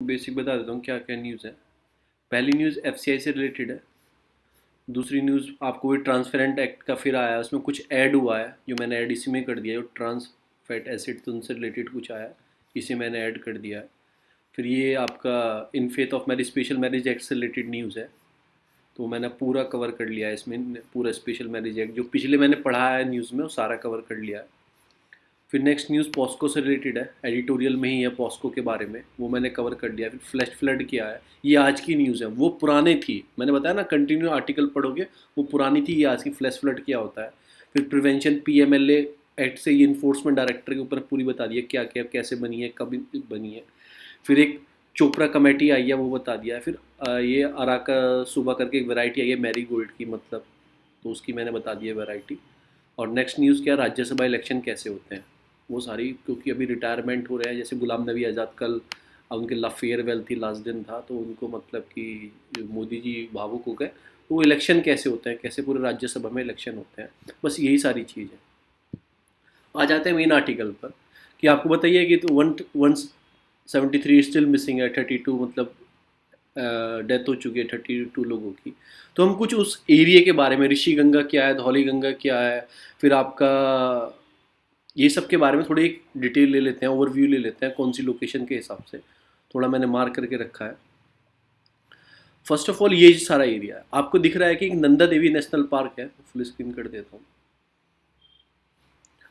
Basic बता देता हूँ क्या क्या न्यूज़ है। पहली न्यूज़ एफसीआई से रिलेटेड है। दूसरी न्यूज़ आपको वही ट्रांसपेरेंट एक्ट का फिर आया है, उसमें कुछ ऐड हुआ है जो मैंने ऐड इसी में कर दिया है। जो ट्रांस फैट एसिड तो उनसे रिलेटेड कुछ आया है, इसे मैंने ऐड कर दिया है। फिर ये आपका in faith of marriage special marriage act से रिलेटेड न्यूज़ है, तो मैंने पूरा कवर कर लिया है इसमें। पूरा स्पेशल मैरिज एक्ट जो पिछले मैंने पढ़ा है न्यूज़ में वो सारा कवर कर लिया है। फिर नेक्स्ट न्यूज़ पॉस्को से रिलेटेड है, एडिटोरियल में ही है पॉस्को के बारे में, वो मैंने कवर कर दिया। फिर फ्लैश फ्लड क्या है, ये आज की न्यूज़ है, वो पुरानी थी। मैंने बताया ना कंटिन्यू आर्टिकल पढ़ोगे, वो पुरानी थी, ये आज की। फ्लैश फ्लड क्या होता है। फिर प्रिवेंशन पीएमएलए एक्ट से ये इन्फोर्समेंट डायरेक्टर के ऊपर पूरी बता दिया क्या क्या कैसे बनी है, कब बनी है। फिर एक चोपड़ा कमेटी आई है, वो बता दिया है। फिर ये अराका सुबह करके एक वैरायटी आई है मैरी गोल्ड की, मतलब, तो उसकी मैंने बता दी है वैरायटी। और नेक्स्ट न्यूज़ क्या, राज्यसभा इलेक्शन कैसे होते हैं, वो सारी, क्योंकि अभी रिटायरमेंट हो रहे हैं। जैसे गुलाम नबी आज़ाद कल उनके ला फेयरवेल थी, लास्ट दिन था, तो उनको मतलब कि मोदी जी भावुक हो गए। तो वो इलेक्शन कैसे होते हैं, कैसे पूरे राज्यसभा में इलेक्शन होते हैं, बस यही सारी चीज़ है। आ जाते हैं मेन आर्टिकल पर, कि आपको बताइए कि तो 173 स्टिल मिसिंग है, 32 मतलब डेथ हो चुकी है 32 लोगों की। तो हम कुछ उस एरिया के बारे में, ऋषि गंगा क्या है, धौली गंगा क्या है, फिर आपका ये सब के बारे में थोड़ी एक डिटेल ले लेते हैं, ओवरव्यू ले लेते हैं कौन सी लोकेशन के हिसाब से। थोड़ा मैंने मार्क करके रखा है। फर्स्ट ऑफ ऑल ये सारा एरिया है, आपको दिख रहा है कि एक नंदा देवी नेशनल पार्क है, फुल स्क्रीन कर देता हूँ।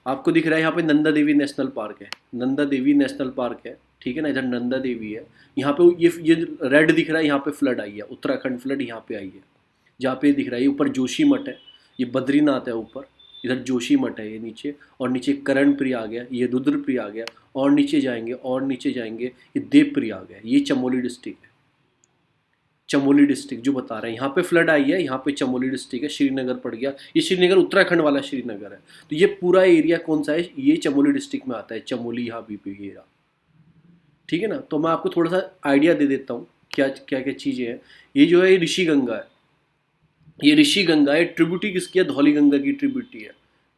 आपको दिख रहा है यहाँ पे नंदा देवी नेशनल पार्क है, नंदा देवी नेशनल पार्क है, ठीक है ना। इधर नंदा देवी है, यहाँ पे ये रेड दिख रहा है, यहाँ पे फ्लड आई है, उत्तराखंड फ्लड यहाँ पे आई है। जहाँ पे दिख रहा है ये ऊपर जोशी मठ है, ये बद्रीनाथ है ऊपर, इधर जोशी मठ है ये नीचे, और नीचे करणप्रिय आ गया, ये रुद्रप्रिय आ गया, और नीचे जाएंगे और नीचे जाएंगे ये देवप्रिय आ गया। ये चमोली डिस्ट्रिक्ट है, चमोली डिस्ट्रिक्ट जो बता रहे हैं, यहाँ पे फ्लड आई है, यहाँ पे चमोली डिस्ट्रिक्ट है, श्रीनगर पड़ गया। ये श्रीनगर उत्तराखंड वाला श्रीनगर है। तो ये पूरा एरिया कौन सा है, ये चमोली डिस्ट्रिक्ट में आता है, चमोली यहाँ बीपी एरिया, ठीक है ना। तो मैं आपको थोड़ा सा आइडिया दे देता हूँ क्या क्या क्या चीज़ें हैं। ये जो है ये ऋषि गंगा है, ये ऋषि गंगा है। ट्रिब्यूटी किसकी है, धौली गंगा की ट्रिब्यूटी है,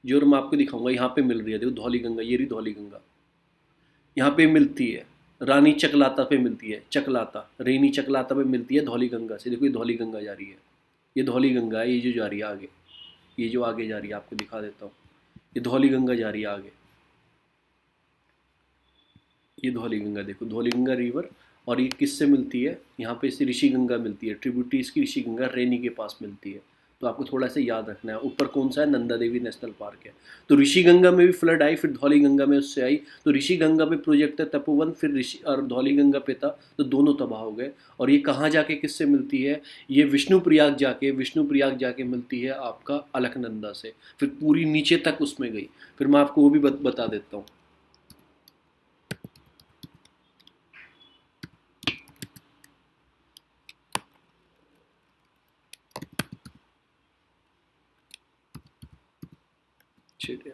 जो मैं आपको दिखाऊंगा। यहाँ पे मिल रही है, देखो धौली गंगा, ये रही धौली गंगा, यहाँ पे मिलती है। रानी चकलाता पे मिलती है, चकलाता रेनी चकलाता पे मिलती है धौली गंगा से। देखो ये धौली गंगा जा रही है, ये धौली गंगा है, ये जो जा रही है आगे, ये जो आगे जा रही है आपको दिखा देता हूँ, ये धौली गंगा जा रही है आगे, ये धौली गंगा, देखो धौली गंगा रिवर। और ये किससे मिलती है, यहाँ पे इससे ऋषि गंगा मिलती है, ट्रिब्यूटरी इसकी ऋषि गंगा रैनी के पास मिलती है। तो आपको थोड़ा सा याद रखना है। ऊपर कौन सा है, नंदा देवी नेशनल पार्क है। तो ऋषि गंगा में भी फ्लड आई, फिर धौली गंगा में उससे आई। तो ऋषि गंगा पे प्रोजेक्ट है तपोवन, फिर ऋषि और धौली गंगा पे था, तो दोनों तबाह हो गए। और ये कहाँ जाके किससे मिलती है, ये विष्णु प्रयाग जाके मिलती है आपका अलकनंदा से, फिर पूरी नीचे तक उसमें गई। फिर मैं आपको वो भी बता देता हूँ। चलिए,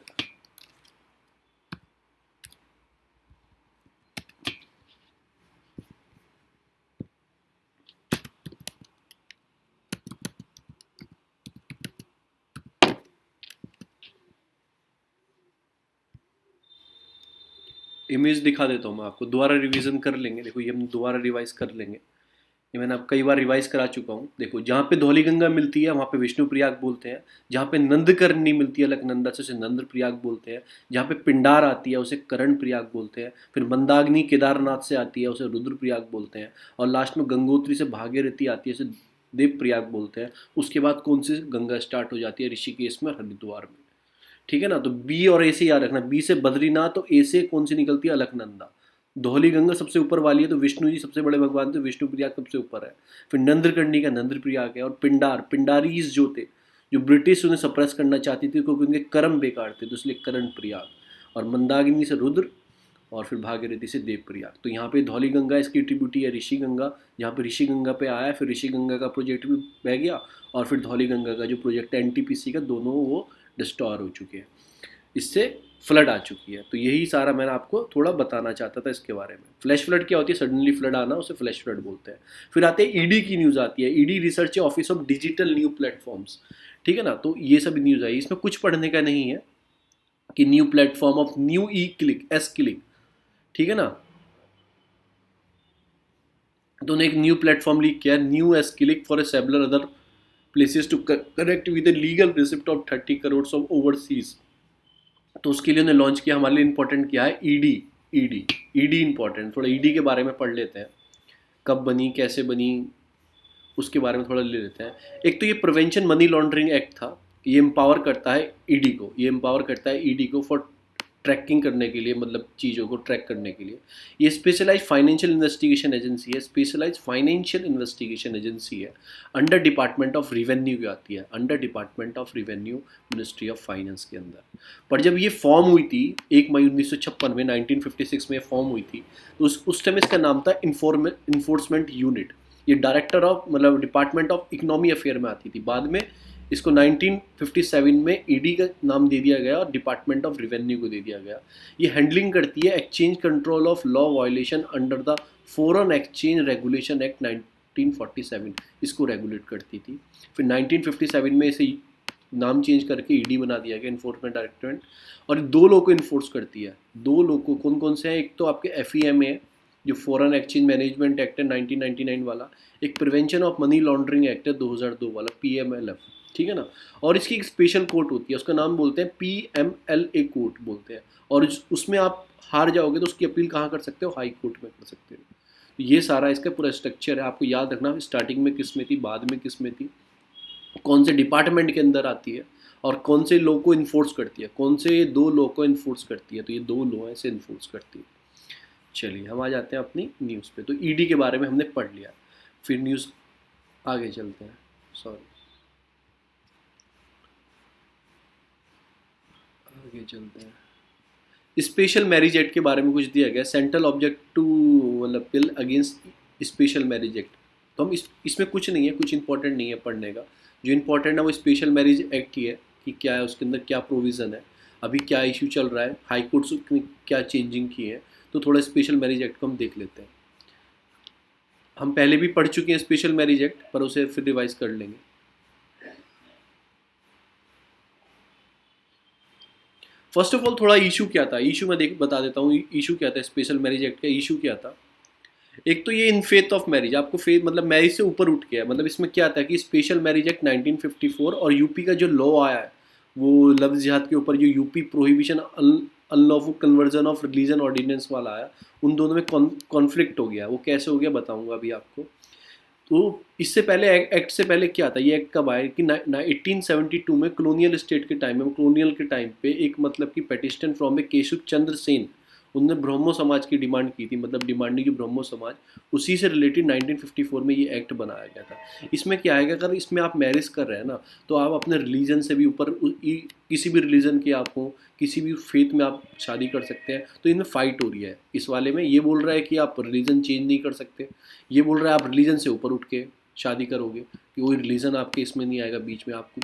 इमेज दिखा देता हूँ मैं आपको, दोबारा रिवीजन कर लेंगे। देखो ये हम दोबारा रिवाइज कर लेंगे, ये मैंने आप कई बार रिवाइज करा चुका हूँ। देखो जहाँ पे धौली गंगा मिलती है वहाँ पे विष्णु प्रयाग बोलते हैं, जहाँ पे नंदकर्णी मिलती है अलकनंदा से, उसे नंद प्रयाग बोलते हैं। जहाँ पे पिंडार आती है उसे करण प्रयाग बोलते हैं। फिर मंदाग्नि केदारनाथ से आती है, उसे रुद्र प्रयाग बोलते हैं। और लास्ट में गंगोत्री से भागीरथी आती है, उसे देव प्रयाग बोलते हैं। उसके बाद कौन सी गंगा स्टार्ट हो जाती है, ऋषिकेश में, हरिद्वार में, ठीक है ना। तो बी और ए से याद रखना, बी से बद्रीनाथ, तो ए से कौन सी निकलती है, अलकनंदा। धौली गंगा सबसे ऊपर वाली है, तो विष्णु जी सबसे बड़े भगवान थे, विष्णु प्रयाग सबसे ऊपर है। फिर नंद्रकर्णी का नंद्र प्रयाग है। और पिंडारीज जो थे, जो ब्रिटिश उन्हें सप्रेस करना चाहती थी क्योंकि उनके कर्म बेकार थे, तो इसलिए करण प्रयाग। और मंदाकिनी से रुद्र, और फिर भागीरथी से देव प्रयाग। तो यहाँ पे धौली गंगा इसकी ट्रिब्यूटी है ऋषि गंगा, जहाँ पे ऋषि गंगा पे आया, फिर ऋषि गंगा का प्रोजेक्ट भी बह गया, और फिर धौली गंगा का जो प्रोजेक्ट है एनटीपीसी का, दोनों वो डिस्ट्रॉय हो चुके हैं, इससे फ्लड आ चुकी है। तो यही सारा मैंने आपको थोड़ा बताना चाहता था इसके बारे में। फ्लैश फ्लड क्या होती है, सडनली फ्लड आना, उसे फ्लैश फ्लड बोलते हैं। फिर आते हैं ईडी की न्यूज़ आती है, ED research office of digital new platforms, ठीक है ना। तो ये सब न्यूज़ आई, इसमें कुछ पढ़ने का नहीं है, कि new platform of new E click, S click, ठीक है ना। तो उन्होंने एक न्यू प्लेटफॉर्म लीक किया, न्यू एस्किलिक for a several other places to connect with the legal receipt of 30 crore of overseas. तो उसके लिए उन्होंने लॉन्च किया, हमारे लिए इंपॉर्टेंट क्या है, ईडी। ईडी इंपॉर्टेंट, थोड़ा ईडी के बारे में पढ़ लेते हैं, कब बनी, कैसे बनी, उसके बारे में थोड़ा ले लेते हैं। एक तो ये प्रिवेंशन मनी लॉन्ड्रिंग एक्ट था, ये एम्पावर करता है ईडी को, ये एम्पावर करता है ईडी को फॉर ट्रैकिंग करने के लिए, मतलब चीज़ों को ट्रैक करने के लिए। ये स्पेशलाइज फाइनेंशियल इन्वेस्टिगेशन एजेंसी है, स्पेशलाइज फाइनेंशियल इन्वेस्टिगेशन एजेंसी है, अंडर डिपार्टमेंट ऑफ रिवेन्यू की आती है, under department of revenue, ministry of finance के अंदर। पर जब ये फॉर्म हुई थी 1 मई 1956 में, 1956 में फॉर्म हुई थी, तो उस टाइम इसका नाम था इन्फोर्समेंट यूनिट। ये डायरेक्टर ऑफ, मतलब डिपार्टमेंट ऑफ इकोनॉमी अफेयर में आती थी। बाद में इसको 1957 में ईडी का नाम दे दिया गया और डिपार्टमेंट ऑफ रिवेन्यू को दे दिया गया। ये हैंडलिंग करती है exchange control of law violation under the foreign exchange regulation act 1947, इसको रेगुलेट करती थी। फिर 1957 में इसे नाम चेंज करके ईडी बना दिया गया, इन्फोर्समेंट डायरेक्टरेट। और 2 लोग को इन्फोर्स करती है, 2 लोग को कौन कौन से हैं, एक तो आपके FEMA है जो फॉरेन एक्सचेंज मैनेजमेंट एक्ट है 1999 वाला, एक prevention of money laundering act है 2002 वाला, PMLF, ठीक है ना। और इसकी एक स्पेशल कोर्ट होती है, उसका नाम बोलते हैं PMLA कोर्ट बोलते हैं। और उसमें आप हार जाओगे तो उसकी अपील कहाँ कर सकते हो, हाई कोर्ट में कर सकते हो। तो ये सारा इसका पूरा स्ट्रक्चर है, आपको याद रखना स्टार्टिंग में किस में थी, बाद में किस में थी, कौन से डिपार्टमेंट के अंदर आती है और कौन से लॉ को इन्फोर्स करती है, कौन से 2 लॉ को इन्फोर्स करती है। तो ये 2 लॉ ऐसे इन्फोर्स करती है। चलिए हम आ जाते हैं अपनी न्यूज़ पे। तो ईडी के बारे में हमने पढ़ लिया, फिर न्यूज़ आगे चलते हैं। सॉरी, आगे चलते हैं। स्पेशल मैरिज एक्ट के बारे में कुछ दिया गया, सेंट्रल ऑब्जेक्ट टू, मतलब bill against special marriage act. तो हम इसमें कुछ नहीं है, कुछ इंपॉर्टेंट नहीं है पढ़ने का। जो इंपॉर्टेंट है वो स्पेशल मैरिज एक्ट ही है कि क्या है, उसके अंदर क्या प्रोविज़न है, अभी क्या इशू चल रहा है, हाई कोर्ट्स ने क्या चेंजिंग की है। तो थोड़ा स्पेशल मैरिज एक्ट को हम देख लेते हैं। हम पहले भी पढ़ चुके हैं स्पेशल मैरिज एक्ट, पर उसे फिर रिवाइज कर लेंगे। फर्स्ट ऑफ ऑल थोड़ा इशू क्या था, इशू मैं बता देता हूँ इशू क्या था, स्पेशल मैरिज एक्ट का इशू क्या था। एक तो ये इन फेथ ऑफ मैरिज, आपको फेथ मतलब मैरिज से ऊपर उठ के है। मतलब इसमें क्या आता है कि स्पेशल मैरिज एक्ट 1954 और यूपी का जो लॉ आया है वो लव जिहाद के ऊपर, जो UP prohibition unlawful conversion of religion ordinance वाला आया, उन दोनों में कॉन्फ्लिक्ट हो गया। वो कैसे हो गया बताऊंगा अभी आपको। तो इससे पहले एक्ट से पहले क्या था, ये एक्ट कब आया कि 1872 में कॉलोनियल स्टेट के टाइम में, कॉलोनियल के टाइम पे एक मतलब कि पेटिशन फ्रॉम ए केशव चंद्र सेन, उनने ब्रह्मो समाज की डिमांड की थी, मतलब डिमांड नहीं की ब्रह्मो समाज, उसी से रिलेटेड 1954 में ये एक्ट बनाया गया था। इसमें क्या है कि अगर इसमें आप मैरिज कर रहे हैं ना, तो आप अपने रिलीजन से भी ऊपर, किसी भी रिलीजन के आप हों, किसी भी फेथ में आप शादी कर सकते हैं। तो इनमें फाइट हो रही है इस वाले में, ये बोल रहा है कि आप रिलीजन चेंज नहीं कर सकते, ये बोल रहा है आप रिलीजन से ऊपर उठ के शादी करोगे, कि कोई रिलीजन आपके इसमें नहीं आएगा बीच में, आपको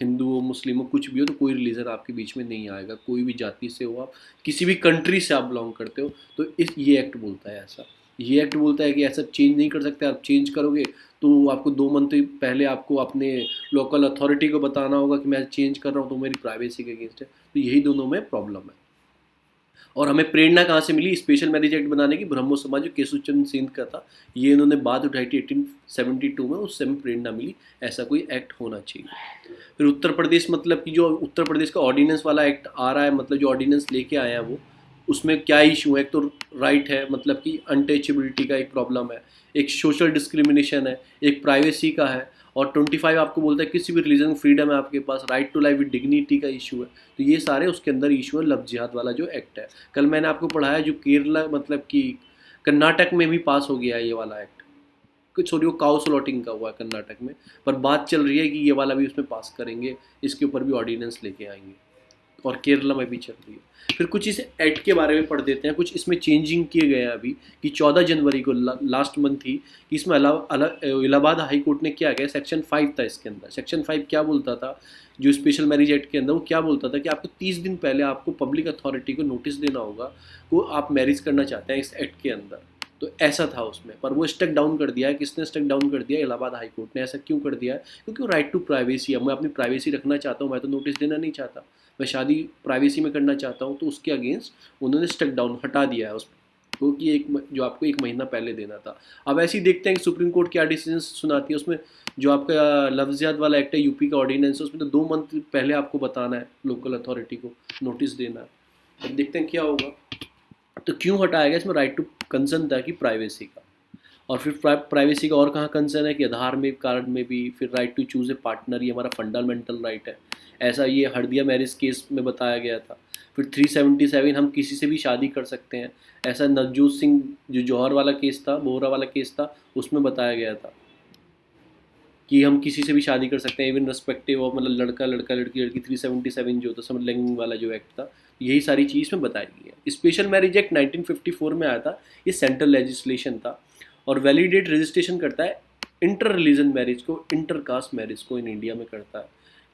हिंदू हो मुस्लिम हो कुछ भी हो, तो कोई रिलीजन आपके बीच में नहीं आएगा, कोई भी जाति से हो आप, किसी भी कंट्री से आप बिलोंग करते हो। तो ये एक्ट बोलता है ऐसा, ये एक्ट बोलता है कि ऐसा चेंज नहीं कर सकते। आप चेंज करोगे तो आपको 2 मंथ पहले आपको अपने लोकल अथॉरिटी को बताना होगा कि मैं चेंज कर रहा हूँ, तो मेरी प्राइवेसी के अगेंस्ट है। तो यही दोनों में प्रॉब्लम है। और हमें प्रेरणा कहाँ से मिली स्पेशल मैरिज एक्ट बनाने की, ब्रह्मो समाज जो केशव चंद्र सेन का था, ये इन्होंने बात उठाई थी 1872 में, उससे हमें प्रेरणा मिली ऐसा कोई एक्ट होना चाहिए। फिर उत्तर प्रदेश, मतलब कि जो उत्तर प्रदेश का ऑर्डिनेंस वाला एक्ट आ रहा है, मतलब जो ऑर्डिनेंस लेके आए हैं वो, उसमें क्या इशू है, एक तो राइट है, मतलब कि अनटचेबिलिटी का एक प्रॉब्लम है, एक सोशल डिस्क्रिमिनेशन है, एक प्राइवेसी का है, और 25 आपको बोलता है किसी भी रिलीजन फ्रीडम है आपके पास, right to life with dignity का इशू है। तो ये सारे उसके अंदर इशू है लव जिहाद वाला जो एक्ट है। कल मैंने आपको पढ़ाया जो केरला, मतलब कि कर्नाटक में भी पास हो गया है ये वाला एक्ट, कुछ सॉरी वो काउ स्लॉटिंग का हुआ है कर्नाटक में, पर बात चल रही है कि ये वाला भी उसमें पास करेंगे, इसके ऊपर भी ऑर्डिनेंस लेके आएंगे, और केरला में भी चल रही है। फिर कुछ इस एक्ट के बारे में पढ़ देते हैं, कुछ इसमें चेंजिंग किए गए हैं अभी, कि 14 जनवरी को लास्ट मंथ थी, कि इसमें इलाहाबाद हाई कोर्ट ने क्या किया, सेक्शन 5 था इसके अंदर। सेक्शन 5 क्या बोलता था, जो स्पेशल मैरिज एक्ट के अंदर, वो क्या बोलता था कि आपको 30 दिन पहले आपको पब्लिक अथॉरिटी को नोटिस देना होगा वो आप मैरिज करना चाहते हैं इस एक्ट के अंदर। तो ऐसा था उसमें, पर वो स्टक डाउन कर दिया है। किसने स्टक डाउन कर दिया, इलाहाबाद हाई कोर्ट ने। ऐसा क्यों कर दिया है, क्योंकि वो राइट टू प्राइवेसी है, मैं अपनी प्राइवेसी रखना चाहता हूँ, मैं तो नोटिस देना नहीं चाहता, मैं शादी प्राइवेसी में करना चाहता हूँ, तो उसके अगेंस्ट उन्होंने स्टक डाउन हटा दिया है उस क्योंकि जो आपको 1 महीना पहले देना था। अब ऐसे ही देखते हैं कि सुप्रीम कोर्ट क्या डिसीजन सुनाती है। उसमें जो आपका लफ्ज़ियात वाला एक्ट है, यूपी का ऑर्डिनेंस है, उसमें तो 2 मंथ पहले आपको बताना है, लोकल अथॉरिटी को नोटिस देना है। अब देखते हैं क्या होगा। तो क्यों हटाया गया? इसमें राइट टू कंसर्न था कि प्राइवेसी का, और फिर प्राइवेसी का और कहाँ कंसर्न है कि आधार में कार्ड में भी फिर right to choose a partner, ये हमारा फंडामेंटल राइट है। ऐसा ये हरदिया मैरिज केस में बताया गया था। फिर 377 हम किसी से भी शादी कर सकते हैं, ऐसा नवजोत सिंह जो जौहर वाला केस था, बोहरा वाला केस था, उसमें बताया गया था कि हम किसी से भी शादी कर सकते हैं, इवन रिस्पेक्टिव ऑफ मतलब लड़का लड़का लड़की लड़की। 377 जो था समलैंगिक वाला जो एक्ट था, यही सारी चीज़ में बताई गई है। स्पेशल मैरिज एक्ट 1954 में आया था, ये सेंट्रल लेजिस्लेशन था और वैलिडेट रजिस्ट्रेशन करता है इंटर रिलीजन मैरिज को, इंटर कास्ट मैरिज को इन इंडिया में करता है,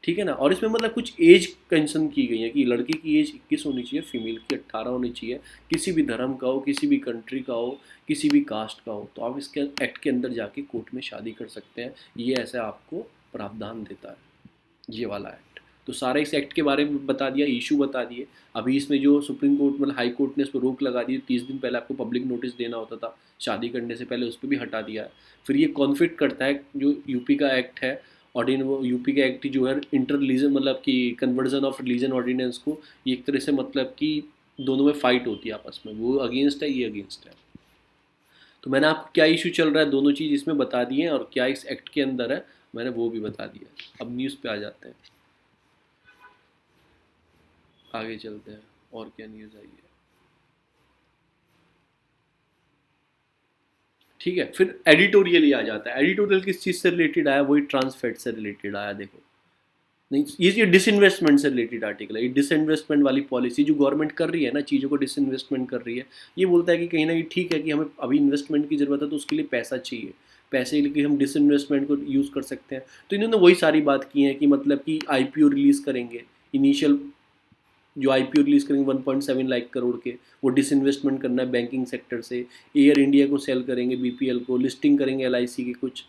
ठीक है ना। और इसमें मतलब कुछ एज कंसर्न की गई है कि लड़की की एज 21 होनी चाहिए, फीमेल की 18 होनी चाहिए, किसी भी धर्म का हो, किसी भी कंट्री का हो, किसी भी कास्ट का हो, तो आप इसके एक्ट के अंदर जाके कोर्ट में शादी कर सकते हैं। ये ऐसा आपको प्रावधान देता है, ये वाला एक्ट। तो सारा इस एक्ट के बारे में बता दिया, इशू बता दिए। अभी इसमें जो सुप्रीम कोर्ट मतलब हाई कोर्ट ने इस पर रोक लगा दी, 30 दिन पहले आपको पब्लिक नोटिस देना होता था शादी करने से पहले, उस पर भी हटा दिया है। फिर ये कॉन्फ्लिक्ट करता है जो यूपी का एक्ट है वो यूपी का एक्ट जो है इंटर रिलीजन मतलब कि कन्वर्जन ऑफ रिलीजन ऑर्डिनेंस को, ये एक तरह से मतलब कि दोनों में फाइट होती है आपस में, वो अगेंस्ट है, ये अगेंस्ट है। तो मैंने आपको क्या इशू चल रहा है दोनों चीज़ इसमें बता दिए हैं, और क्या इस एक्ट के अंदर है मैंने वो भी बता दिया। अब न्यूज़ पे आ जाते हैं, आगे चलते हैं और क्या न्यूज़ आई है। ठीक है, फिर एडिटोरियल ही आ जाता है। एडिटोरियल किस चीज़ से रिलेटेड आया? वही ट्रांसफैट से रिलेटेड आया। देखो, नहीं, ये डिसइन्वेस्टमेंट से रिलेटेड आर्टिकल है। ये डिसइन्वेस्टमेंट वाली पॉलिसी जो गवर्नमेंट कर रही है ना, चीज़ों को डिसइन्वेस्टमेंट कर रही है, ये बोलता है कि कहीं ना कहीं ठीक है कि हमें अभी इन्वेस्टमेंट की ज़रूरत है, तो उसके लिए पैसा चाहिए, पैसे के लिए हम डिसइन्वेस्टमेंट को यूज़ कर सकते हैं। तो इन्होंने वही सारी बात की है कि मतलब कि आईपीओ रिलीज़ करेंगे, इनिशियल जो आईपीओ रिलीज़ करेंगे 1.7 लाख करोड़ के, वो डिसइन्वेस्टमेंट करना है बैंकिंग सेक्टर से। एयर इंडिया को सेल करेंगे, बीपीएल को लिस्टिंग करेंगे, एलआईसी के कुछ,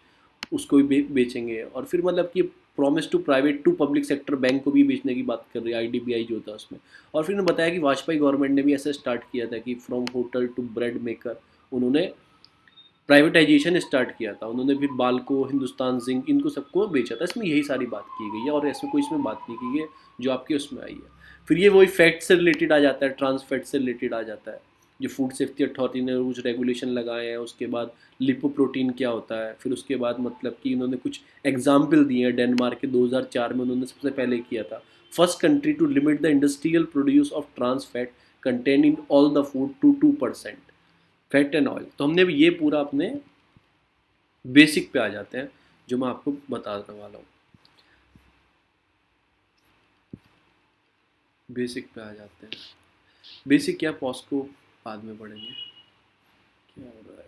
उसको भी बेचेंगे। और फिर मतलब कि promise to private to public sector bank को भी बेचने की बात कर रही है, आईडीबीआई जो था उसमें। और फिर उन्होंने बताया कि वाजपेयी गवर्नमेंट ने भी ऐसा स्टार्ट किया था कि from hotel to bread maker, उन्होंने प्राइवेटाइजेशन स्टार्ट किया था। उन्होंने फिर बाल्को, हिंदुस्तान जिंक, इनको सबको बेचा था। इसमें यही सारी बात की गई है और ऐसे कोई इसमें बात नहीं की गई है जो आपके उसमें आई है। फिर ये वही फैट से रिलेटेड आ जाता है, ट्रांस फैट से रिलेटेड आ जाता है। जो फूड सेफ्टी अथॉरिटी ने कुछ रेगुलेशन लगाए हैं, उसके बाद लिपोप्रोटीन क्या होता है, फिर उसके बाद मतलब कि इन्होंने कुछ एग्जाम्पल दिए हैं। डेनमार्क के 2004 में उन्होंने सबसे पहले किया था, first country to limit the industrial produce of trans fat content in all the food to 2% fat and oil. तो हमने भी ये पूरा अपने बेसिक पे आ जाते हैं जो मैं आपको बताने वाला हूँ। बेसिक पे आ जाते हैं। बेसिक क्या, पॉस्को बाद में पढ़ेंगे। क्या हो रहा है?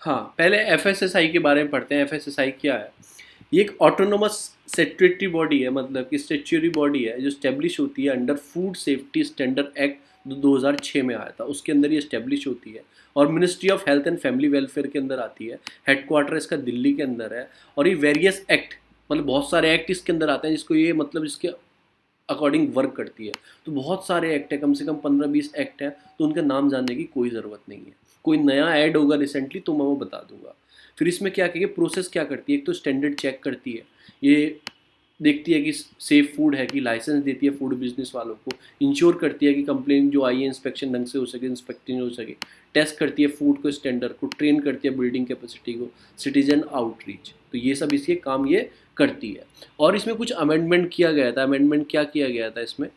हाँ, पहले एफएसएसआई के बारे में पढ़ते हैं। एफएसएसआई क्या है? ये एक ऑटोनोमस स्टैट्यूटरी बॉडी है, मतलब कि स्टैट्यूटरी बॉडी है जो स्टेब्लिश होती है under food safety standard act 2006 में आया था, उसके अंदर ये स्टेब्लिश होती है और ministry of health and family welfare के अंदर आती है। हेडक्वार्टर इसका दिल्ली के अंदर है। और ये वेरियस एक्ट मतलब बहुत सारे एक्ट इसके अंदर आते हैं जिसको ये मतलब इसके अकॉर्डिंग वर्क करती है। तो बहुत सारे एक्ट है, कम से कम 15-20 एक्ट है, तो उनका नाम जानने की कोई ज़रूरत नहीं है। कोई नया ऐड होगा रिसेंटली तो मैं वो बता दूंगा। फिर इसमें क्या करिए, प्रोसेस क्या करती है, एक तो स्टैंडर्ड चेक करती है, ये देखती है कि सेफ फूड है कि, लाइसेंस देती है फूड बिजनेस वालों को, इंश्योर करती है कि कंप्लेन जो आई है इंस्पेक्शन ढंग से हो सके, इंस्पेक्टिंग हो सके, टेस्ट करती है फूड को, स्टैंडर्ड को, ट्रेन करती है बिल्डिंग कैपेसिटी को, सिटीजन आउटरीच। तो ये सब इसके काम ये करती है। और इसमें कुछ अमेंडमेंट किया गया था। अमेंडमेंट क्या किया गया था इसमें,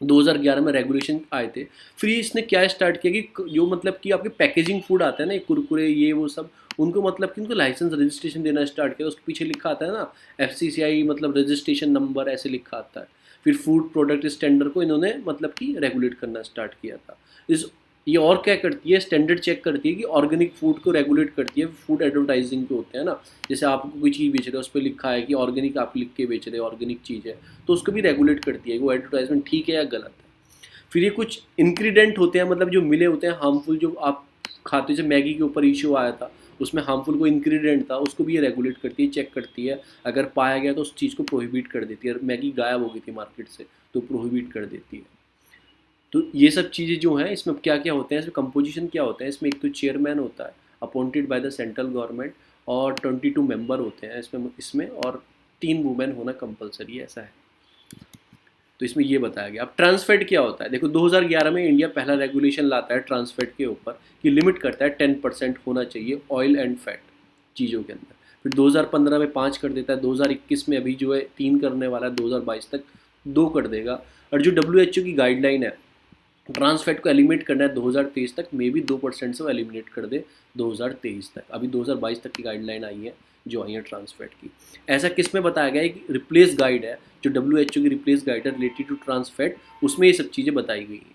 2011 में रेगुलेशन आए थे। फिर इसने क्या स्टार्ट किया कि जो मतलब कि आपके पैकेजिंग फूड आते हैं ना, कुरकुरे ये वो सब, उनको मतलब कि उनको लाइसेंस रजिस्ट्रेशन देना स्टार्ट किया। उसके पीछे लिखा आता है ना FCCI मतलब रजिस्ट्रेशन नंबर, ऐसे लिखा आता है। फिर फूड प्रोडक्ट स्टैंडर्ड को इन्होंने मतलब कि रेगुलेट करना स्टार्ट किया था। इस ये और क्या करती है, स्टैंडर्ड चेक करती है कि ऑर्गेनिक फूड को रेगुलेट करती है। फूड एडवर्टाइजिंग पे होते हैं ना, जैसे आप कोई चीज़ बेच रहे हो उस पर लिखा है कि ऑर्गेनिक, आप लिख के बेच रहे हो ऑर्गेनिक चीज़ है, तो उसको भी रेगुलेट करती है कि वो एडवर्टाइजमेंट ठीक है या गलत है। फिर ये कुछ इंग्रीडिएंट होते हैं, मतलब जो मिले होते हैं हार्मफुल, जो आप खाते हो, जैसे मैगी के ऊपर इशू आया था, उसमें हार्मफुल कोई इंग्रेडिएंट था, उसको भी ये रेगुलेट करती है, चेक करती है, अगर पाया गया तो उस चीज़ को प्रोहिबिट कर देती है। मैगी गायब हो गई थी मार्केट से तो प्रोहिबिट कर देती है। तो ये सब चीज़ें जो हैं इसमें क्या क्या होते हैं, इसमें कंपोजिशन क्या होता है, इसमें एक तो चेयरमैन होता है appointed by the central government, और 22 मेंबर होते हैं इसमें और 3 वुमेन होना कंपलसरी है, ऐसा है। तो इसमें ये बताया गया। अब ट्रांसफैट क्या होता है, देखो 2011 में इंडिया पहला रेगुलेशन लाता है ट्रांसफैट के ऊपर कि लिमिट करता है 10% होना चाहिए ऑयल एंड फैट चीज़ों के अंदर। फिर 2015 में 5 कर देता है, 2021 में अभी जो है 3 करने वाला है, 2022 तक 2 कर देगा। और जो WHO की गाइडलाइन है ट्रांसफैट को एलिमिनेट करना है 2023 तक, मे भी 2% से वो एलिमिनेट कर दे 2023 तक। अभी 2022 तक की गाइडलाइन आई है जो आई है ट्रांसफैट की। ऐसा किस में बताया गया है कि रिप्लेस गाइड है, जो WHO की रिप्लेस गाइड है रिलेटेड टू ट्रांसफैट, उसमें ये सब चीज़ें बताई गई हैं।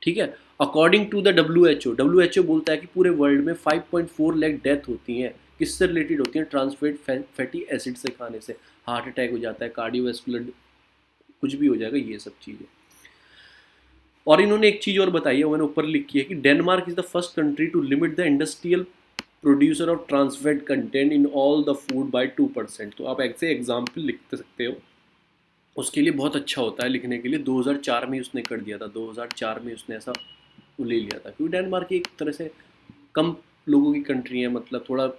ठीक है, अकॉर्डिंग टू द WHO बोलता है कि पूरे वर्ल्ड में 5.4 लाख डेथ होती हैं, किससे रिलेटेड होती हैं, ट्रांसफैट फैटी एसिड से खाने से। हार्ट अटैक हो जाता है, कार्डियोवैस्कुलर कुछ भी हो जाएगा, ये सब चीज़ें। और इन्होंने एक चीज़ और बताई है, मैंने ऊपर लिखी है कि Denmark is the first country to limit the industrial producer of trans fat content in all the food by 2%। तो आप ऐसे एग्जाम्पल लिख सकते हो, उसके लिए बहुत अच्छा होता है लिखने के लिए। 2004 में उसने कर दिया था, 2004 में उसने ऐसा ले लिया था, क्योंकि डेनमार्क एक तरह से कम लोगों की कंट्री है, मतलब थोड़ा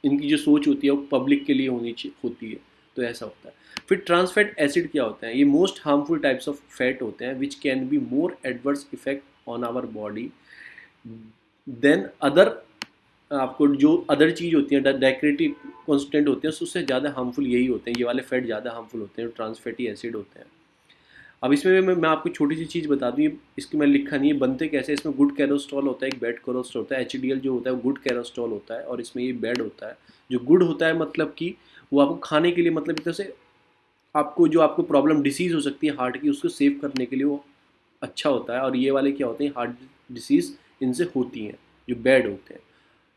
इनकी जो सोच होती है वो पब्लिक के लिए होती है, तो ऐसा होता है। फिर ट्रांसफैट एसिड क्या होता है, ये most harmful types of fat होते हैं which can be more adverse effect on our body than other. आपको जो अदर चीज़ होती है डेकोरेटिव कॉन्स्टेंट होते हैं उससे ज़्यादा हार्मफुल यही होते हैं, ये वाले फैट ज़्यादा हार्मफुल होते हैं, ट्रांसफैटी एसिड होते हैं। अब इसमें मैं आपको छोटी सी चीज़ बता दूँ, इसकी मैंने लिखा नहीं है, बनते कैसे। इसमें गुड कैरोस्ट्रॉल होता है, एक बैड कैरोस्ट्रॉल होता है। HDL जो होता है वो गुड कैरोस्ट्रॉल होता है और इसमें ये बैड होता है। जो गुड होता है मतलब कि वो आपको खाने के लिए, मतलब एक तरह से आपको जो आपको प्रॉब्लम डिसीज़ हो सकती है हार्ट की, उसको सेव करने के लिए वो अच्छा होता है। और ये वाले क्या होते हैं, हार्ट डिसीज़ इनसे होती हैं, जो बैड होते हैं।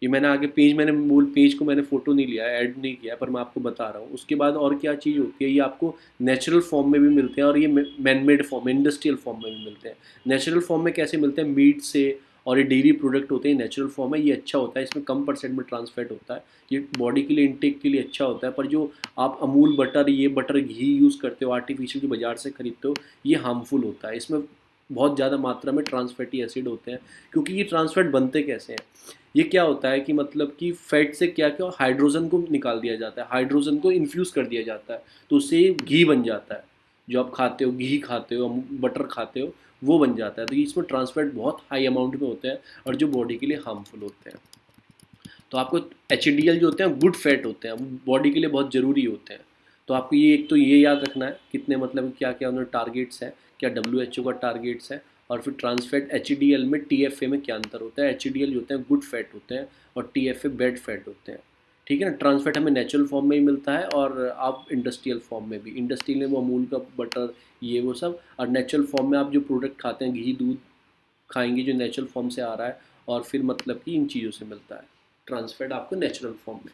ये मैंने आगे पेज को मैंने फ़ोटो नहीं लिया है, ऐड नहीं किया है, पर मैं आपको बता रहा हूँ। उसके बाद और क्या चीज़ होती है, ये आपको नेचुरल फॉर्म में भी मिलते हैं और ये man made form, industrial form में भी मिलते हैं। नेचुरल फॉर्म में कैसे मिलते हैं, मीट से, और ये डेयरी प्रोडक्ट होते हैं, नेचुरल फॉर्म है, ये अच्छा होता है, इसमें कम % में ट्रांसफैट होता है, ये बॉडी के लिए इंटेक के लिए अच्छा होता है। पर जो आप अमूल बटर, ये बटर घी यूज़ करते हो आर्टिफिशियल जो बाज़ार से खरीदते हो, ये हार्मफुल होता है, इसमें बहुत ज़्यादा मात्रा में ट्रांसफैटी एसिड होते हैं। क्योंकि ये ट्रांसफैट बनते कैसे हैं, ये क्या होता है कि मतलब कि फैट से क्या क्या हाइड्रोजन को निकाल दिया जाता है, हाइड्रोजन को इन्फ्यूज़ कर दिया जाता है, तो उससे घी बन जाता है। जो आप खाते हो, घी खाते हो, बटर खाते हो, वो बन जाता है। तो इसमें ट्रांसफैट बहुत हाई अमाउंट में होते हैं और जो बॉडी के लिए हार्मफुल होते हैं। तो आपको HDL जो होते हैं गुड फैट होते हैं, वो बॉडी के लिए बहुत ज़रूरी होते हैं। तो आपको ये एक तो ये याद रखना है कितने, मतलब क्या क्या उन्होंने टारगेट्स हैं, क्या WHO का टारगेट्स है, और फिर ट्रांसफैट HDL में TFA में क्या अंतर होता है। HDL जो होते हैं गुड फैट होते हैं और TFA बैड फैट होते हैं। ठीक है ना, ट्रांसफैट हमें नेचुरल फॉर्म में ही मिलता है और आप इंडस्ट्रियल फॉर्म में भी, इंडस्ट्रियल में वो अमूल का बटर ये वो सब, और नेचुरल फॉर्म में आप जो प्रोडक्ट खाते हैं, घी दूध खाएंगे जो नेचुरल फॉर्म से आ रहा है, और फिर मतलब कि इन चीज़ों से मिलता है ट्रांसफैट आपको नेचुरल फॉर्म में।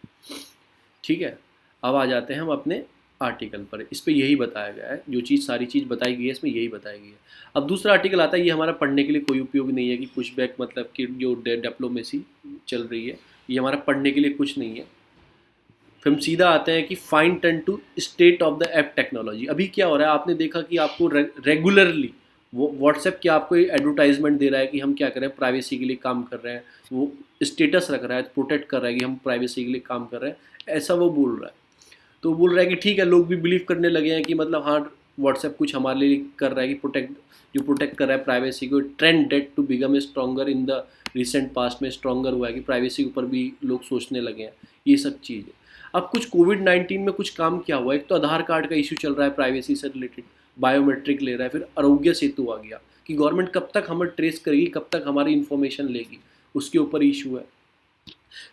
ठीक है, अब आ जाते हैं हम अपने आर्टिकल पर। इस पे यही बताया गया है, जो चीज़ सारी चीज़ बताई गई है इसमें यही बताई गई है। अब दूसरा आर्टिकल आता है, ये हमारा पढ़ने के लिए कोई उपयोग नहीं है कि पुशबैक, मतलब कि जो डिप्लोमेसी चल रही है, ये हमारा पढ़ने के लिए कुछ नहीं है। फिर हम सीधा आते हैं कि fine turn to state of the app technology. अभी क्या हो रहा है, आपने देखा कि आपको रेगुलरली वो व्हाट्सएप क्या आपको एडवर्टाइजमेंट दे रहा है कि हम क्या कर रहे हैं, प्राइवेसी के लिए काम कर रहे हैं, वो स्टेटस रख रहा है, प्रोटेक्ट कर रहा है कि हम प्राइवेसी के लिए काम कर रहे हैं, ऐसा वो बोल रहा है। तो बोल रहा है कि ठीक है, लोग भी बिलीव करने लगे हैं कि मतलब हाँ व्हाट्सएप कुछ हमारे लिए कर रहा है कि प्रोटेक्ट कर रहा है प्राइवेसी को। Trend date to become stronger in the recent past में स्ट्रॉन्गर हुआ है कि प्राइवेसी के ऊपर भी लोग सोचने लगे हैं, ये सब चीज़ है। अब कुछ कोविड-19 में कुछ काम क्या हुआ, एक तो आधार कार्ड का इशू चल रहा है प्राइवेसी से रिलेटेड, बायोमेट्रिक ले रहा है, फिर आरोग्य सेतु आ गया कि गवर्नमेंट कब तक हमें ट्रेस करेगी, कब तक हमारी इन्फॉर्मेशन लेगी, उसके ऊपर इशू है।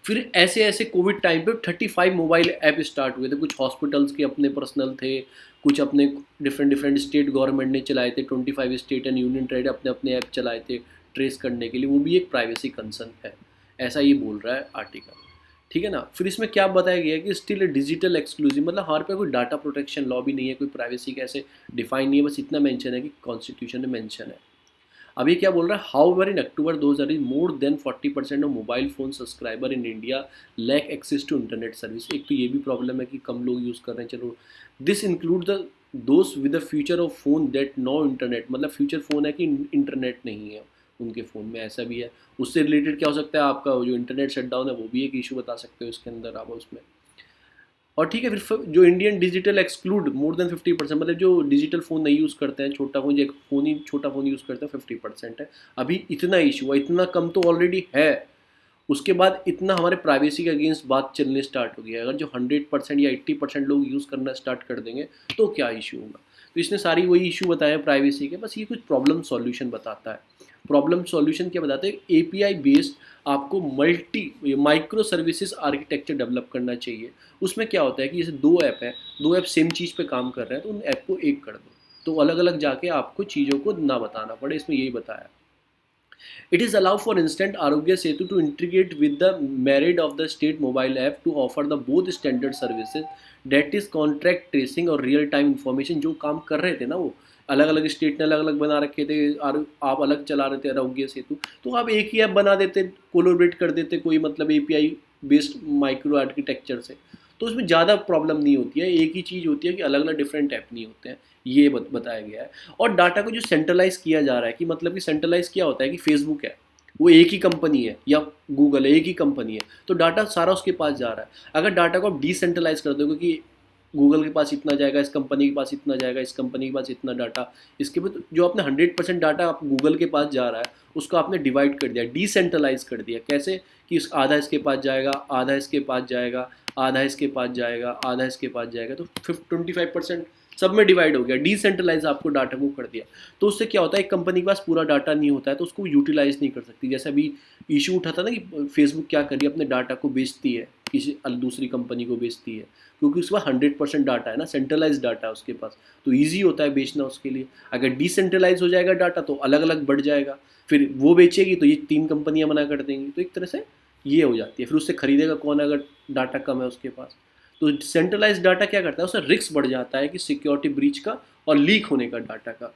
फिर ऐसे ऐसे कोविड टाइम पे 35 मोबाइल ऐप स्टार्ट हुए थे, कुछ हॉस्पिटल्स के अपने पर्सनल थे, कुछ अपने डिफरेंट स्टेट गवर्नमेंट ने चलाए थे, 25 स्टेट एंड यूनियन टेरिटरी अपने अपने ऐप चलाए थे ट्रेस करने के लिए, वो भी एक प्राइवेसी कंसर्न है, ऐसा ये बोल रहा है आर्टिकल। ठीक है ना। फिर इसमें क्या बताया गया है कि स्टिल डिजिटल एक्सक्लूसिव, मतलब हमारे पे कोई डाटा प्रोटेक्शन लॉ भी नहीं है, कोई प्राइवेसी का ऐसे डिफाइन नहीं है, बस इतना मेंशन है कि कॉन्स्टिट्यूशन में मेंशन है। अब ये क्या बोल रहा है, however in October 2000 more than 40% of mobile phone subscriber in India lack access to internet service. एक तो ये भी प्रॉब्लम है कि कम लोग यूज़ कर रहे हैं, चलो this include the those with the future of phone that no internet, मतलब फ्यूचर फ़ोन है कि इंटरनेट नहीं है उनके फ़ोन में, ऐसा भी है। उससे रिलेटेड क्या हो सकता है, आपका जो इंटरनेट शटडाउन है वो भी एक इशू बता सकते हो इसके अंदर आप उसमें। और ठीक है, फिर जो Indian digital exclude more than 50%, मतलब जो डिजिटल फ़ोन नहीं यूज़ करते हैं, छोटा फ़ोन, एक फ़ोन ही छोटा फ़ोन यूज़ करते हैं 50% है। अभी इतना इशू है, इतना कम तो ऑलरेडी है, उसके बाद इतना हमारे प्राइवेसी के अगेंस्ट बात चलने स्टार्ट हो गई है। अगर जो 100% या 80% लोग यूज़ करना स्टार्ट कर देंगे तो क्या इशू होगा। तो इसने सारी वही इशू बताए प्राइवेसी के, बस ये कुछ प्रॉब्लम सॉल्यूशन बताता है। प्रॉब्लम सॉल्यूशन क्या बताते हैं, एपीआई बेस्ड आपको माइक्रो सर्विसेज आर्किटेक्चर डेवलप करना चाहिए। उसमें क्या होता है कि जैसे दो ऐप है, दो ऐप सेम चीज़ पे काम कर रहे हैं, तो उन ऐप को एक कर दो, तो अलग अलग जाके आपको चीज़ों को ना बताना पड़े, इसमें यही बताया। It is allowed for instance Arogya Setu to integrate with the merit of the state mobile app to offer the both standard services, that is contract tracing और real time information। जो काम कर रहे थे ना वो अलग अलग स्टेट ने अलग अलग बना रखे थे, और आप अलग चला रहे थे आरोग्य सेतु, तो आप एक ही ऐप बना देते, कोलोबरेट कर देते कोई मतलब एपीआई बेस्ड माइक्रो आर्किटेक्चर से, तो उसमें ज़्यादा प्रॉब्लम नहीं होती है। एक ही चीज़ होती है कि अलग अलग डिफरेंट ऐप नहीं होते हैं, ये बताया गया है। और डाटा को जो सेंट्रलाइज किया जा रहा है, कि मतलब कि सेंट्रलाइज क्या होता है कि फेसबुक है वो एक ही कंपनी है, या गूगल है एक ही कंपनी है, तो डाटा सारा उसके पास जा रहा है। अगर डाटा को आप डिसेंट्रलाइज कर दो, क्योंकि गूगल के पास इतना जाएगा, इस कंपनी के पास इतना जाएगा, इस कंपनी के पास इतना डाटा, इसके बाद जो आपने 100% डाटा आप गूगल के पास जा रहा है उसको आपने डिवाइड कर दिया, डिसेंट्रलाइज कर दिया। कैसे कि आधा इसके पास जाएगा, आधा इसके पास जाएगा, आधा इसके पास जाएगा, आधा इसके पास जाएगा, तो 25% सब में डिवाइड हो गया, डिसेंट्रलाइज आपको डाटा को कर दिया। तो उससे क्या होता है, एक कंपनी के पास पूरा डाटा नहीं होता है तो उसको यूटिलाइज नहीं कर सकती। जैसे अभी इशू उठा था ना कि फेसबुक क्या कर रही है, अपने डाटा को बेचती है, किसी दूसरी कंपनी को बेचती है, क्योंकि उसके पास 100% डाटा है ना, सेंट्रलाइज डाटा है उसके पास, तो ईजी होता है बेचना उसके लिए। अगर डिसेंट्रलाइज हो जाएगा डाटा तो अलग अलग बढ़ जाएगा, फिर वो बेचेगी तो ये 3 कंपनियां मना कर देंगी, तो एक तरह से ये हो जाती है। फिर उससे खरीदेगा कौन अगर डाटा कम है उसके पास। तो सेंट्रलाइज डाटा क्या करता है, उससे रिस्क बढ़ जाता है कि सिक्योरिटी ब्रीच का और लीक होने का डाटा का,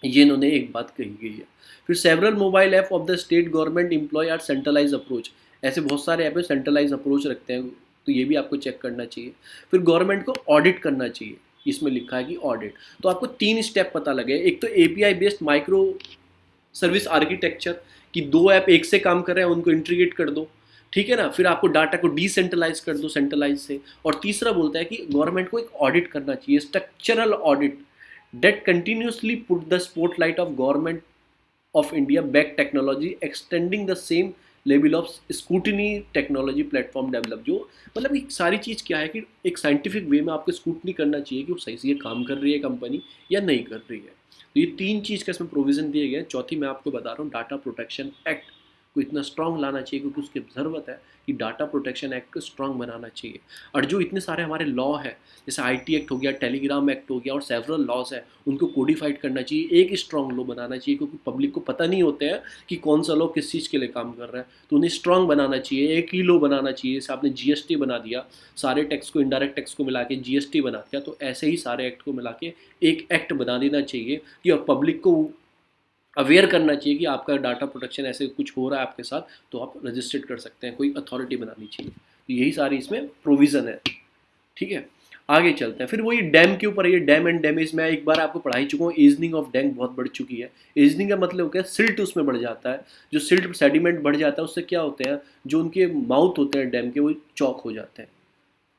ये इन्होंने एक बात कही गई है। फिर several mobile app of the state government employ are centralise approach, ऐसे बहुत सारे ऐप सेंट्रलाइज अप्रोच रखते हैं, तो ये भी आपको चेक करना चाहिए। फिर गवर्नमेंट को ऑडिट करना चाहिए, इसमें लिखा है कि ऑडिट, तो आपको 3 स्टेप पता लगे। एक तो API based micro service architecture, कि दो ऐप एक से काम कर रहे हैं उनको इंटीग्रेट कर दो, ठीक है ना। फिर आपको डाटा को डिसेंट्रलाइज कर दो सेंट्रलाइज से। और तीसरा बोलता है कि गवर्नमेंट को एक ऑडिट करना चाहिए, structural audit, that continuously put the spotlight of government of India back technology, extending the same level of scrutiny technology platform develop। जो मतलब एक सारी चीज़ क्या है कि एक साइंटिफिक वे में आपको स्क्रूटनी करना चाहिए कि वो सही से ये काम कर रही है कंपनी या नहीं कर रही है। तो ये 3 चीज़ का इसमें प्रोविज़न दिए गए हैं। चौथी मैं आपको बता रहा हूँ, डाटा प्रोटेक्शन एक्ट को इतना स्ट्रॉन्ग लाना चाहिए, क्योंकि उसकी ज़रूरत है कि डाटा प्रोटेक्शन एक्ट को स्ट्रॉन्ग बनाना चाहिए। और जो इतने सारे हमारे लॉ है, जैसे आईटी एक्ट हो गया, टेलीग्राम एक्ट हो गया, और सेवरल लॉज है, उनको कोडिफाइड करना चाहिए, एक स्ट्रॉन्ग लॉ बनाना चाहिए, क्योंकि पब्लिक को पता नहीं होता है कि कौन सा लॉ किस चीज़ के लिए काम कर रहा है, तो उन्हें स्ट्रॉन्ग बनाना चाहिए, एक ही लॉ बनाना चाहिए। जैसे आपने जीएसटी बना दिया, सारे टैक्स को, इनडायरेक्ट टैक्स को मिला के जीएसटी बना दिया, तो ऐसे ही सारे एक्ट को मिला के एक एक्ट बना देना चाहिए कि पब्लिक को अवेयर करना चाहिए कि आपका डाटा प्रोटेक्शन ऐसे कुछ हो रहा है आपके साथ, तो आप रजिस्टर्ड कर सकते हैं, कोई अथॉरिटी बनानी चाहिए। तो यही सारी इसमें प्रोविज़न है, ठीक है। आगे चलते हैं, फिर वही डैम के ऊपर, ये डैम एंड डैमेज मैं एक बार आपको पढ़ा ही चुका हूँ। ईजनिंग ऑफ डैम बहुत बढ़ चुकी है। ईजनिंग का मतलब क्या है, सिल्ट उसमें बढ़ जाता है, जो सिल्ट सेडिमेंट बढ़ जाता है उससे क्या होते हैं, जो उनके माउथ होते हैं डैम के, वो चौक हो जाते हैं,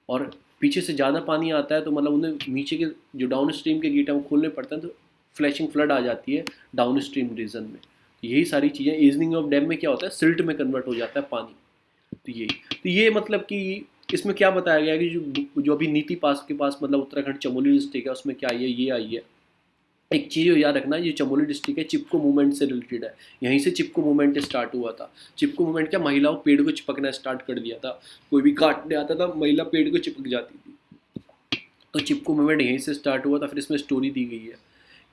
और पीछे से ज़्यादा पानी आता है तो मतलब उन्हें नीचे के जो डाउन स्ट्रीम के गेट हैं वो खोलने पड़ते हैं, तो फ्लैशिंग फ्लड आ जाती है डाउन स्ट्रीम रीजन में। तो यही सारी चीज़ें, ईजनिंग ऑफ डैम में क्या होता है, सिल्ट में कन्वर्ट हो जाता है पानी। तो ये मतलब कि इसमें क्या बताया गया है कि जो अभी नीति पास के पास मतलब उत्तराखंड चमोली डिस्ट्रिक्ट है, उसमें क्या आई है, ये आई है। एक चीज़ याद रखना, ये चमोली डिस्ट्रिक्ट है, चिपको मूवमेंट से रिलेटेड है, यहीं से चिपको मूवमेंट स्टार्ट हुआ था। चिपको मूवमेंट क्या, महिलाओं पेड़ को चिपकना स्टार्ट कर दिया था, कोई भी काटने आता था महिला पेड़ को चिपक जाती थी, तो चिपको मूवमेंट यहीं से स्टार्ट हुआ था। फिर इसमें स्टोरी दी गई है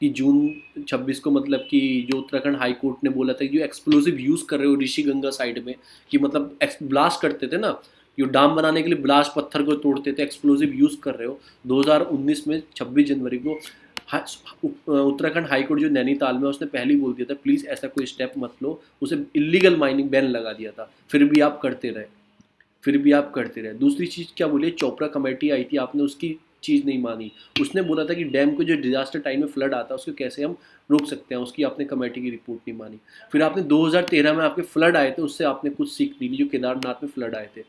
कि जून 26 को मतलब कि जो उत्तराखंड हाई कोर्ट ने बोला था कि जो एक्सप्लोसिव यूज़ कर रहे हो ऋषि गंगा साइड में, कि मतलब ब्लास्ट करते थे ना, जो डाम बनाने के लिए ब्लास्ट पत्थर को तोड़ते थे, एक्सप्लोसिव यूज़ कर रहे हो, 2019 में 26 जनवरी को उत्तराखंड हाई कोर्ट जो नैनीताल में, उसने पहले ही बोल दिया था प्लीज़ ऐसा कोई स्टेप मत लो, उसे इलीगल माइनिंग बैन लगा दिया था, फिर भी आप करते रहे, फिर भी आप करते रहे। दूसरी चीज़ क्या बोली, चोपड़ा कमेटी आई थी, आपने उसकी चीज़ नहीं मानी। उसने बोला था कि डैम को जो डिजास्टर टाइम में फ्लड आता है उसको कैसे हम रोक सकते हैं, उसकी आपने कमेटी की रिपोर्ट नहीं मानी। फिर आपने 2013 में आपके फ्लड आए थे, उससे आपने कुछ सीख ली जो केदारनाथ में फ्लड आए थे।